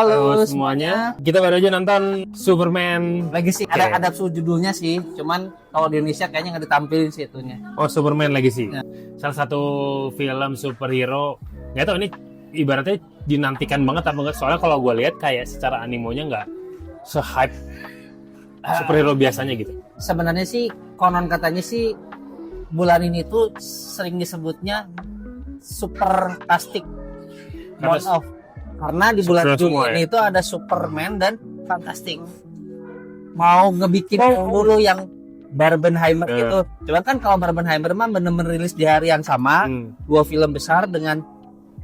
Halo semuanya. Kita baru aja nonton Superman Legacy. Ada judulnya sih, cuman kalau di Indonesia kayaknya nggak ditampilin sih itunya. Oh, Superman Legacy. Ya. Salah satu film superhero. Nggak tahu ini ibaratnya dinantikan banget apa enggak. Soalnya kalau gue lihat kayak secara animonya nggak se-hype superhero biasanya gitu. Sebenarnya sih konon katanya sih bulan ini tuh sering disebutnya Supertastic Month of, karena di bulan Juni ini itu ada Superman dan Fantastic. Mau ngebikin dulu yang Barbenheimer gitu. Cuman kan kalau Barbenheimer mah bener-bener rilis di hari yang sama, dua film besar dengan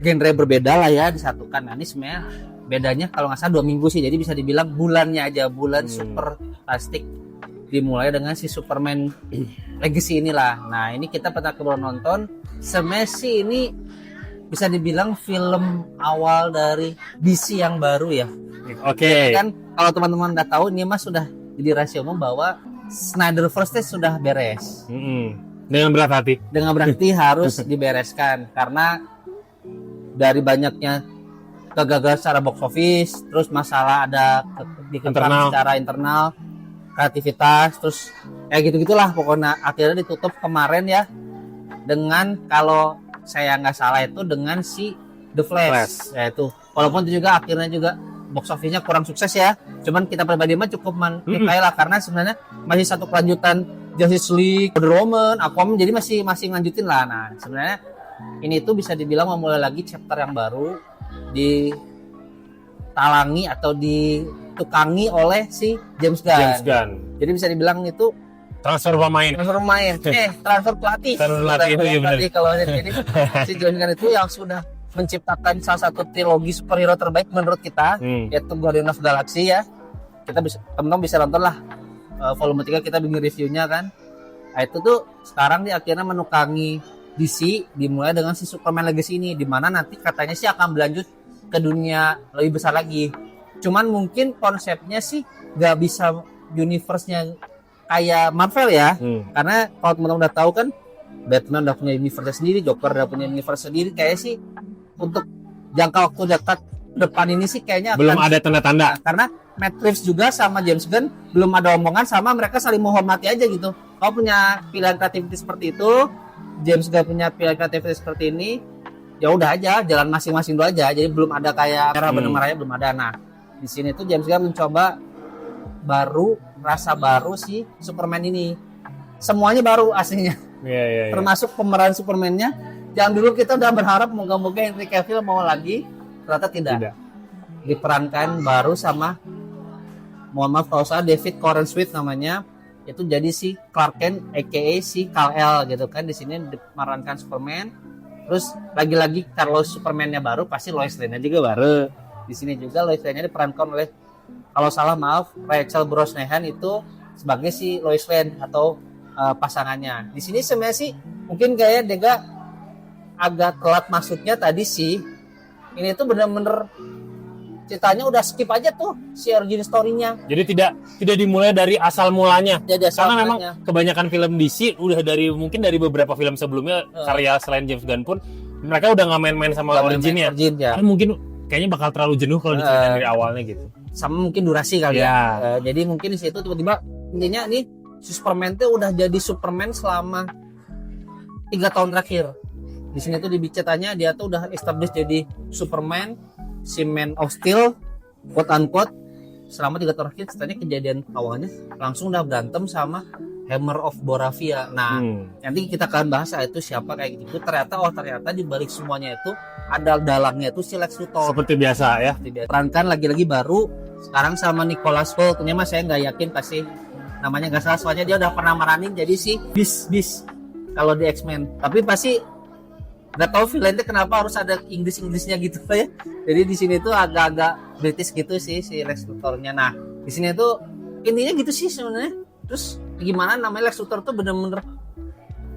genre berbeda lah ya disatukan. Nah, ini sebenarnya bedanya kalau nggak salah 2 minggu sih, jadi bisa dibilang bulannya aja, bulan Supertastic dimulai dengan si Superman Legacy inilah. Nah, ini kita pernah kebaru nonton. Sebenarnya sih ini bisa dibilang film awal dari DC yang baru ya. Oke. Kan kalau teman-teman udah tahu ini mas sudah jadi rahasia umum bahwa Snyderverse sudah beres. Dengan berat hati. Dengan berarti harus dibereskan karena dari banyaknya kegagalan secara box office, terus masalah ada internal. secara internal, kreativitas, terus ya gitu-gitulah pokoknya. Akhirnya ditutup kemarin ya dengan, kalau saya nggak salah itu dengan si The Flash. Ya itu walaupun itu juga akhirnya juga box office-nya kurang sukses ya, cuman kita pribadi mah cukup menyukai lah karena sebenarnya masih satu kelanjutan Justice League, Wonder Woman, Aquaman, jadi masih lanjutin lah. Nah sebenarnya ini tuh bisa dibilang memulai lagi chapter yang baru, ditalangi atau ditukangi oleh si James Gunn. Jadi bisa dibilang itu transfer pemain. Transfer pelatih. Pelatih kalau jadi si James Gunn itu yang sudah menciptakan salah satu trilogi superhero terbaik menurut kita, yaitu Guardians of the Galaxy ya. Kita bisa, teman-teman bisa nonton lah volume 3, kita bikin reviewnya kan. Nah, itu tuh sekarang dia akhirnya menukangi DC dimulai dengan si Superman Legacy ini, dimana nanti katanya sih akan berlanjut ke dunia lebih besar lagi. Cuman mungkin konsepnya sih gak bisa universe-nya kayak Marvel ya, karena kalau teman-teman udah tahu kan Batman udah punya universe sendiri, Joker udah punya universe sendiri. Kayak sih untuk jangka waktu dekat depan ini sih kayaknya belum ada tanda-tanda, karena Matt Reeves juga sama James Gunn belum ada omongan, sama mereka saling menghormati aja gitu. Kau punya pilihan kreativiti seperti itu, James Gunn punya pilihan kreativiti seperti ini, ya udah aja jalan masing-masing dulu aja. Jadi belum ada kayak merah bener-merahnya belum ada. Nah di sini tuh James Gunn mencoba rasa baru si Superman ini, semuanya baru aslinya. Termasuk pemeran Superman-nya yang dulu kita udah berharap moga-moga Henry Cavill mau lagi, ternyata tidak. Diperankan baru sama, mohon maaf kalau salah, David Corenswet namanya, itu jadi si Clark Kent aka si Kal-El gitu kan. Di sini diperankan Superman. Terus lagi-lagi kalau Superman-nya baru pasti Lois Lane-nya juga baru. Di sini juga Lois Lane-nya diperankan oleh, kalau salah maaf, Rachel Brosnahan itu sebagai si Lois Lane atau pasangannya. Di sini sebenarnya sih mungkin kayak Dega agak telat masuknya tadi sih. Ini tuh bener-bener ceritanya udah skip aja tuh si origin story-nya. Jadi tidak dimulai dari asal mulanya. Karena memang kebanyakan film DC udah mungkin dari beberapa film sebelumnya karya selain James Gunn pun mereka udah nggak main-main sama originnya. Ya. Mungkin kayaknya bakal terlalu jenuh kalau diceritain dari awalnya gitu. Sama mungkin durasi kali ya. Jadi mungkin di situ tiba-tiba intinya nih Superman tuh udah jadi Superman selama 3 tahun terakhir. Di sini tuh ceritanya dia tuh udah establish jadi Superman, si Man of Steel, quote unquote, selama 3 tahun terakhir. Ceritanya kejadian awalnya langsung udah berantem sama Hammer of Boravia. Nah, nanti kita akan bahas itu siapa kayak gitu. Ternyata di balik semuanya itu ada dalangnya itu si Lex Luthor. Seperti biasa ya. Perankan lagi-lagi baru sekarang sama Nicholas Hoult. Ini mah saya nggak yakin pasti namanya nggak salah, soalnya dia udah pernah meranin jadi si Beast kalau di X-Men. Tapi pasti nggak tahu villainnya kenapa harus ada Inggrisnya gitu ya. Jadi di sini tuh agak-agak British gitu sih si Lex Luthor-nya. Nah di sini tuh intinya gitu sih sebenarnya. Terus gimana namanya Lex Luthor tuh bener-bener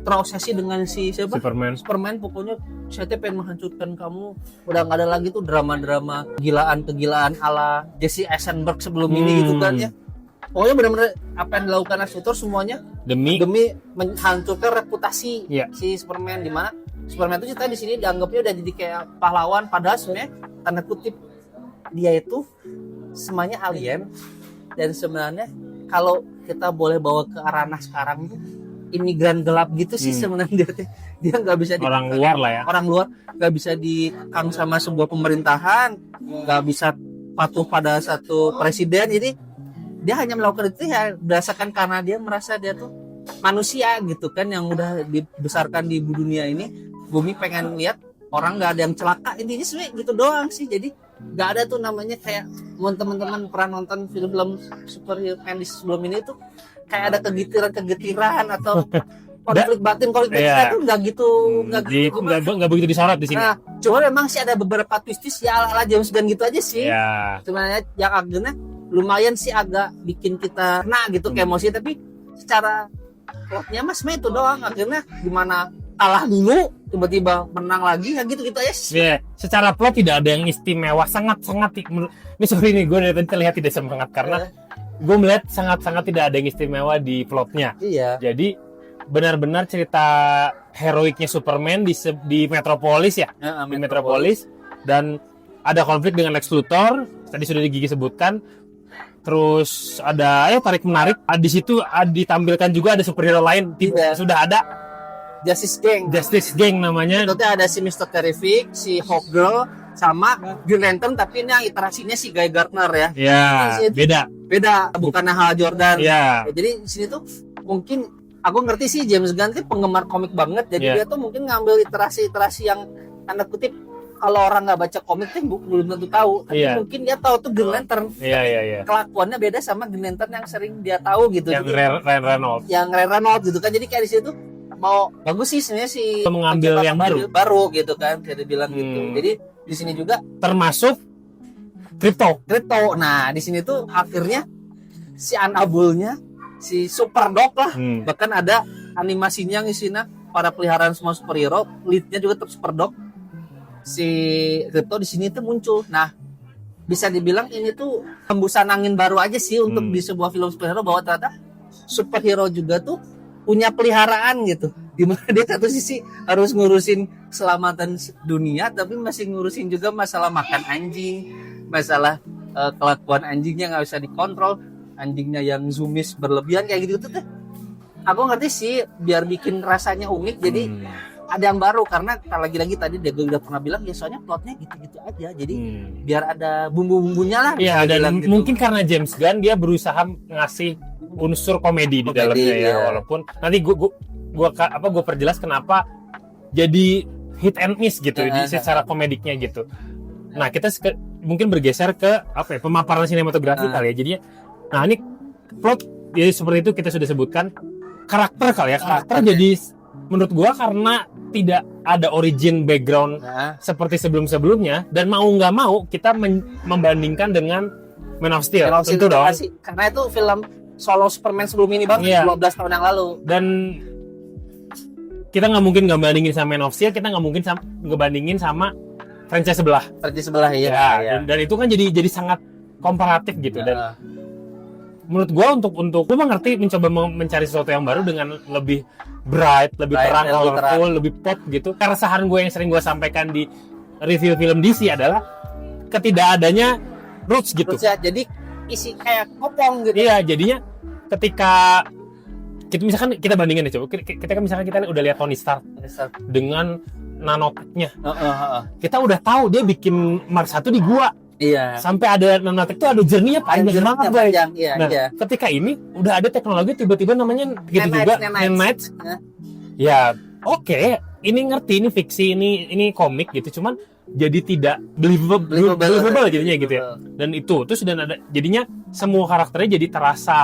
terobsesi dengan si Superman. Pokoknya saya pengen menghancurkan kamu. Udah nggak ada lagi tuh drama-drama kegilaan ala Jesse Eisenberg sebelum ini gitu kan ya. Pokoknya benar-benar apa yang dilakukan Lex Luthor semuanya demi menghancurkan reputasi si Superman, di mana Superman itu kita di sini dianggapnya udah jadi kayak pahlawan, padahal sebenarnya tanda kutip dia itu semuanya alien, dan sebenarnya kalau kita boleh bawa ke ranah sekarang tuh imigran gelap gitu sih sebenarnya dia nggak bisa orang luar lah ya. orang luar nggak bisa dikekang sama sebuah pemerintahan, nggak bisa patuh pada satu presiden, jadi dia hanya melakukan itu ya berdasarkan karena dia merasa dia tuh manusia gitu kan, yang udah dibesarkan di dunia ini, bumi pengen lihat orang nggak ada yang celaka, intinya sebenarnya gitu doang sih. Jadi nggak ada tuh namanya kayak teman-teman pernah nonton film-film superhero yang sebelum ini tuh kayak ada kegetiran atau konflik batin tuh nggak gitu, nggak begitu disorot di sini. Nah, cuma memang sih ada beberapa twist ya ala James Gunn gitu aja sih. Ya. Sebenarnya yang akhirnya lumayan sih agak bikin kita kena gitu ke emosi, tapi secara plotnya mas itu doang, akhirnya gimana kalah dulu tiba-tiba menang lagi ya gitu aja sih. Yeah. Secara plot tidak ada yang istimewa, sangat ini sorry nih gue dari tadi terlihat tidak semangat karena gue melihat sangat tidak ada yang istimewa di plotnya. Iya. Jadi benar-benar cerita heroiknya Superman di Metropolis ya, di Metropolis, dan ada konflik dengan Lex Luthor, tadi sudah Gigi sebutkan. Terus ada tarik menarik. Di situ ditampilkan juga ada superhero lain. Sudah ada Justice Gang namanya. Itu ada si Mr. Terrific, si Hawkgirl, sama Green Lantern, tapi ini yang iterasinya si Guy Gardner ya. Ya, beda. Bukan Hal Jordan. Ya. Jadi di sini tuh mungkin aku ngerti sih James Gunn tuh penggemar komik banget. Jadi dia tuh mungkin ngambil iterasi-iterasi yang tanda kutip kalau orang nggak baca komik tuh belum tentu tahu, tapi mungkin dia tahu tuh Green Lantern. Iya. Kelakuannya beda sama Green Lantern yang sering dia tahu gitu. Yang Ryan Reynolds. Yang Ryan Reynolds gitu kan. Jadi kayak di situ mau bagus sih sebenarnya sih mengambil yang baru gitu kan, kayak dibilang gitu. Jadi di sini juga termasuk Crypto. Nah, di sini tuh akhirnya si Anabulnya si Superdog lah. Bahkan ada animasinya yang isinya para peliharaan semua superhero, leadnya juga tetap Superdog. Si Crypto di sini tuh muncul. Nah, bisa dibilang ini tuh hembusan angin baru aja sih untuk di sebuah film superhero, bahwa ternyata superhero juga tuh punya peliharaan gitu. Dimana dia satu sisi harus ngurusin keselamatan dunia, tapi masih ngurusin juga masalah makan anjing, masalah kelakuan anjingnya nggak bisa dikontrol, anjingnya yang zoomies berlebihan kayak gitu tuh. Aku ngerti sih biar bikin rasanya unik, jadi ada yang baru karena lagi-lagi tadi dia udah pernah bilang ya soalnya plotnya gitu-gitu aja, jadi biar ada bumbu-bumbunya lah. Iya, dan gitu. Mungkin karena James Gunn dia berusaha ngasih unsur komedi di dalamnya ya, walaupun nanti gue perjelas kenapa jadi hit and miss gitu secara komediknya gitu. Nah, kita mungkin bergeser ke pemaparan sinematografi kali ya. Jadinya nah ini plot jadi seperti itu kita sudah sebutkan. Karakter kali ya, karakter jadi menurut gua karena tidak ada origin background seperti sebelum-sebelumnya, dan mau nggak mau kita membandingkan dengan Man of Steel. Tentu dong. Karena itu film solo Superman sebelum ini banget, 12 tahun yang lalu. Dan kita nggak mungkin nggak bandingin sama Man of Steel, kita nggak mungkin ngebandingin sama franchise sebelah. Ya. Dan itu kan jadi sangat komparatif gitu. Dan menurut gue untuk gue mengerti mencoba mencari sesuatu yang baru dengan lebih bright, lebih terang, colorful, lebih pop gitu. Keresahan gue yang sering gue sampaikan di review film DC adalah ketidakadanya roots gitu. Jadi isi kayak kopong gitu. Iya, jadinya ketika kita bandingin deh, coba kita kan misalkan kita udah lihat Tony Stark dengan nanotechnya. Kita udah tahu dia bikin Mars 1 di gua. Iya. Sampai ada nanotech itu ada journey-nya panjang banget, Bay. Iya. Ketika ini udah ada teknologi tiba-tiba namanya gitu juga, nanites. Ya, oke, ini ngerti, ini fiksi, ini komik gitu, cuman jadi tidak believable jadinya gitu ya. Dan itu terus dan ada jadinya semua karakternya jadi terasa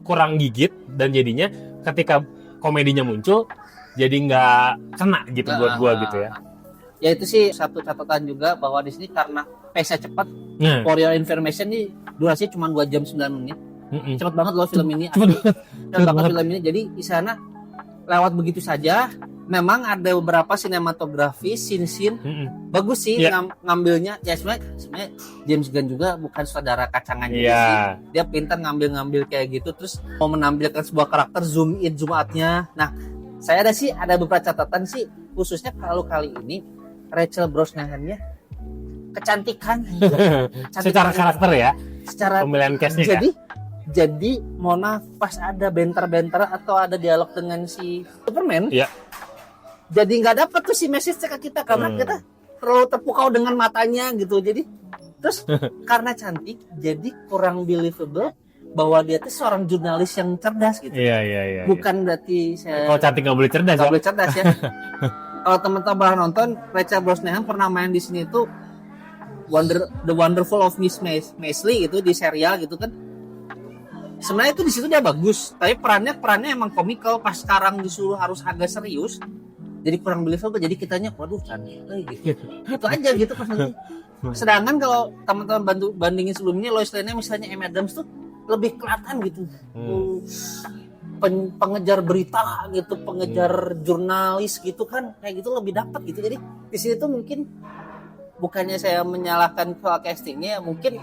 kurang gigit, dan jadinya ketika komedinya muncul jadi nggak kena gitu buat gua gitu ya. Ya itu sih satu catatan juga bahwa di sini karena pace-nya cepat. For your information nih durasinya cuma 2 jam 9 menit. Cepat banget loh film ini. Cepat banget film ini. Jadi di sana lewat begitu saja. Memang ada beberapa sinematografi, scene bagus sih ngambilnya. Ya sebenarnya James Gunn juga bukan saudara kacangan juga sih. Dia pintar ngambil kayak gitu, terus mau menampilkan sebuah karakter zoom in zoom out-nya. Nah, saya ada beberapa catatan sih, khususnya kalau kali ini Rachel Brosnahan-nya kecantikan. Secara karakter ya, Secara pemilihan cast-nya jadi Mona pas ada bentar-bentar atau ada dialog dengan si Superman, ya. jadi nggak dapat tuh si message ke kita karena kita terlalu terpukau dengan matanya gitu. Jadi terus karena cantik, jadi kurang believable bahwa dia tuh seorang jurnalis yang cerdas gitu. Iya. Bukan berarti saya Kalau cantik nggak boleh cerdas. nggak boleh cerdas ya. Kalau teman-teman nonton, Rachel Brosnahan pernah main di sini tuh The Wonderful of Miss Maisley itu di serial gitu kan. Sebenarnya itu di situ dia bagus, tapi perannya emang komikal. Pas sekarang disuruh harus agak serius, jadi kurang believable. Jadi kitanya waduh cantik gitu. Itu aja gitu pas nanti. Sedangkan kalau teman-teman bandingin sebelumnya, Lois Lane misalnya Amy Adams tuh lebih kelihatan gitu. Pengejar berita gitu, pengejar jurnalis gitu kan, kayak gitu lebih dapat gitu. Jadi di sini tuh mungkin bukannya saya menyalahkan soal castingnya, mungkin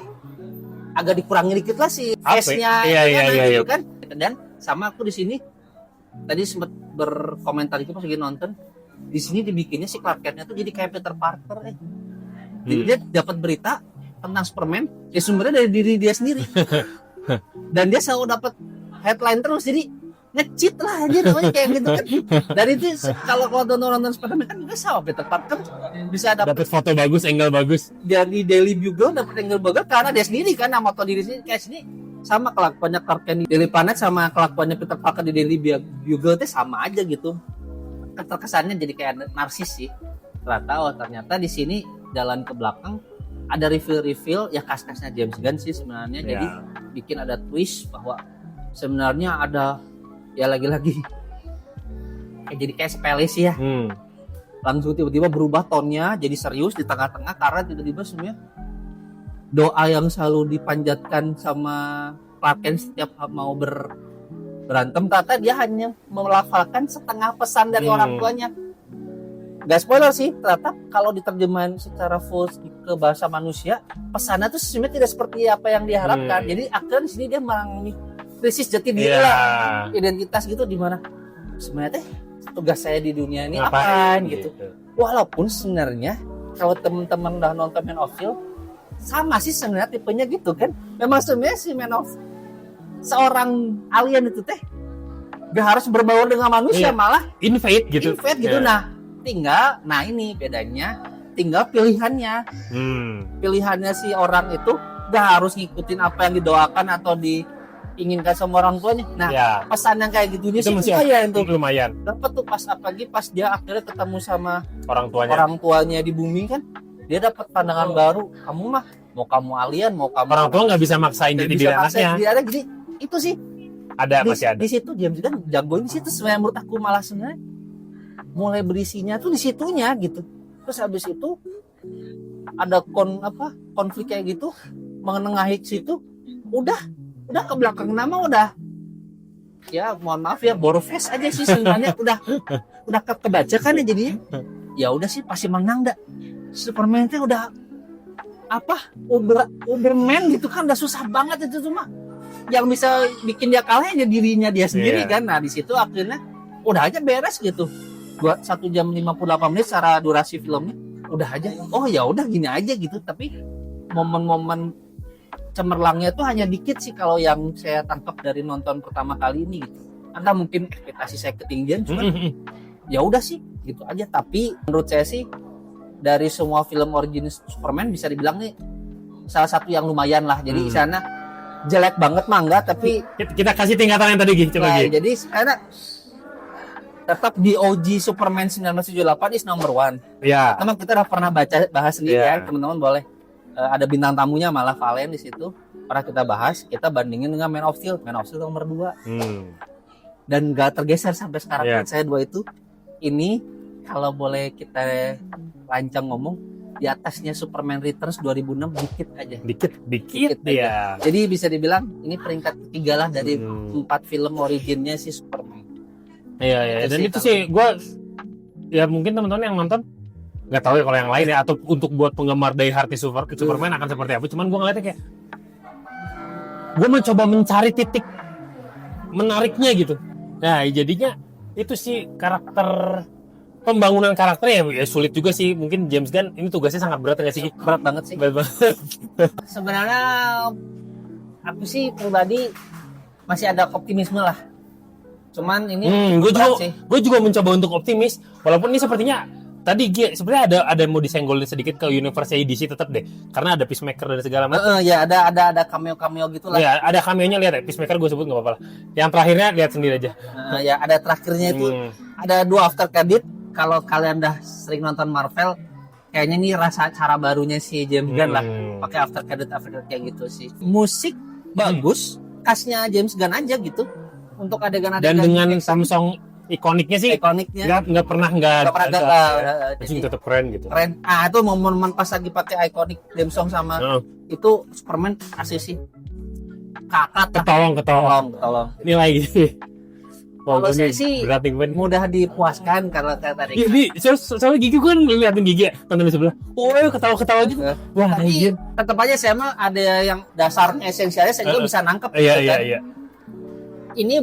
agak dikurangi dikit lah si face-nya gitu kan. Dan sama aku di sini tadi sempat berkomentar itu pas lagi nonton, di sini dibikinnya si Clark Kent-nya tuh jadi kayak Peter Parker. Jadi dia dapat berita tentang Superman, ya sumbernya dari diri dia sendiri. Dan dia selalu dapat headline terus, jadi nge-cheat lah aja namanya kayak gitu kan. Dari itu kalau nonton Spider-Man kan juga sama Peter Parker bisa dapat foto bagus, angle bagus. Dari Daily Bugle dapat angle bagus karena dia sendiri kan, nama moto diri sendiri. Kayak sini sama kelakuannya Clark Kent di Daily Planet sama kelakuannya Peter Parker di Daily Bugle itu sama aja gitu. Keterkesannya jadi kayak narsis sih. Ternyata di sini jalan ke belakang ada reveal ya kas-kasnya James Gunn sih sebenarnya. Jadi bikin ada twist bahwa sebenarnya ada ya lagi-lagi jadi kayak sepele sih ya. Langsung tiba-tiba berubah tonnya jadi serius di tengah-tengah karena tiba-tiba sebenarnya doa yang selalu dipanjatkan sama Clark Kent setiap mau berantem, ternyata dia hanya melafalkan setengah pesan dari orang tuanya. Gak spoiler sih, ternyata kalau diterjemahin secara full ke bahasa manusia, pesannya tuh sebenarnya tidak seperti apa yang diharapkan. Jadi akhirnya di sini dia mengalami krisis jati diri lah, identitas gitu, di mana sebenarnya tugas saya di dunia ini apa gitu. Walaupun sebenarnya kalau teman-teman udah nonton Man of Steel, sama sih sebenarnya tipenya gitu kan. Memang sebenarnya si Man of seorang alien itu gak harus berbaur dengan manusia, malah invade gitu. Nah ini bedanya, tinggal pilihannya. Pilihannya si orang itu gak harus ngikutin apa yang didoakan atau diinginkan sama orang tuanya. Nah, pesan yang kayak gitunya itu sih lumayan. Dapat tuh pas dia akhirnya ketemu sama orang tuanya di bumi kan, dia dapat pandangan baru. Kamu mah mau kamu alien, mau kamu orang tua nggak bisa maksain jadi diri anaknya. Jadi itu sih masih ada. Di situ James kan jagoin di situ sebenarnya, menurut aku malah sebenarnya mulai berisinya tuh di situnya gitu. Terus habis itu ada konflik kayak gitu menengahi situ, udah ke belakang nama udah ya mohon maaf ya borofes aja sih sebenarnya. udah kebaca kan ya jadinya. Ya udah sih pasti menang dah. Superman itu udah Uberman gitu kan, udah susah banget itu cuma yang bisa bikin dia kalah aja dirinya dia sendiri kan. Nah di situ akhirnya udah aja beres gitu. 1 jam 58 menit secara durasi filmnya udah aja. Oh ya udah gini aja gitu. Tapi momen-momen cemerlangnya tuh hanya dikit sih kalau yang saya tangkap dari nonton pertama kali ini gitu. Anda mungkin ekspektasi saya ketinggian, cuma ya udah sih gitu aja. Tapi menurut saya sih dari semua film origin Superman bisa dibilang nih salah satu yang lumayan lah. Jadi di sana jelek banget mah enggak, tapi kita kasih tingkatan yang tadi coba. Jadi karena tetap di OG Superman 1978 is number 1. Ya. Teman kita udah pernah bahas sendiri ya, teman-teman boleh ada bintang tamunya malah Valen di situ. Pernah kita bahas, kita bandingin dengan Man of Steel nomor 2. Dan gak tergeser sampai sekarang. Saya 2 itu. Ini kalau boleh kita lancang ngomong, di atasnya Superman Returns 2006 dikit aja. Dikit ya. Jadi bisa dibilang ini peringkat ketiga lah dari 4 film originnya si Superman. Iya. Dan itu sih gue ya mungkin teman-teman yang nonton nggak tahu ya kalau yang lain ya, atau untuk buat penggemar Die Hard Superman akan seperti apa. Cuman gue ngeliatnya kayak gue mencoba mencari titik menariknya gitu. Nah jadinya itu sih karakter pembangunan karakternya ya sulit juga sih. Mungkin James Gunn ini tugasnya sangat berat nggak sih? Berat banget sih. Berat banget. Sebenarnya aku sih pribadi masih ada optimisme lah. Cuman ini berat sih. Gue juga mencoba untuk optimis. Walaupun ini sepertinya tadi sebenarnya ada mau disenggolin sedikit ke universe DC tetap deh. Karena ada Peacemaker dan segala macam. Ya ada cameo gitu lah. Ya ada cameo-nya, lihat ya. Peacemaker gue sebut nggak apa-apa lah. Yang terakhirnya lihat sendiri aja. Ya ada terakhirnya itu ada 2 after credit. Kalau kalian udah sering nonton Marvel, kayaknya ini rasa cara barunya si James Gunn lah, pakai after credit kayak gitu sih. Musik bagus, khasnya James Gunn aja gitu untuk adegan-adegan. Dan dengan Samsung ikoniknya sih, nggak pernah jadi tetap keren gitu. Keren. Itu momen-momen pas lagi pakai ikonik theme song sama itu Superman asli sih. Kakak ketolong. Nilai gitu. Kalau saya sih mudah dipuaskan karena tadi. Iya, soalnya Gigi gue kan ngeliatin Gigi tonton di sebelah. Ketawa gitu. Wah, tapi tetap aja saya mah ada yang dasarnya esensialnya saya juga bisa nangkep. Iya. Ini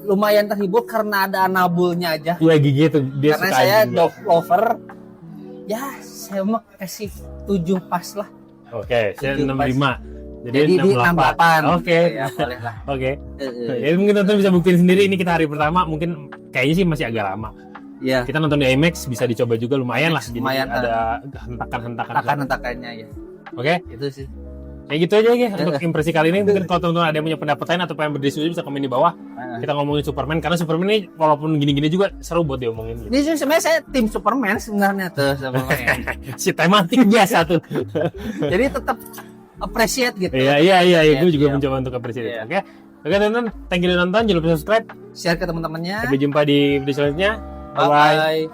lumayan terhibur karena ada Anabulnya aja. Iya, Gigi itu dia karena suka saya dog lover. Ya, saya mah kasih 7 pas lah. Oke, saya 65. Jadi 68. Oke. Ya, boleh lah. Oke. Ya mungkin nonton bisa buktiin sendiri, ini kita hari pertama, mungkin kayaknya sih masih agak lama. Iya. Kita nonton di IMAX bisa dicoba juga lumayan lah. Lumayan ada hentakan-hentakannya ya. Oke. Itu sih. Kayak gitu aja ya untuk impresi kali ini. Mungkin kalau teman-teman ada yang punya pendapat lain atau pengen berdiskusi bisa komen di bawah. Kita ngomongin Superman karena Superman ini walaupun gini-gini juga seru buat diomongin. Ini sebenarnya saya tim Superman sebenarnya tuh sama si tematik biasa tuh. Jadi tetap appreciate gitu. Iya. Gue juga mencoba untuk appreciate. Oke, teman-teman, thank you udah nonton. Jangan lupa subscribe, share ke teman-temannya. Sampai jumpa di video selanjutnya. Bye.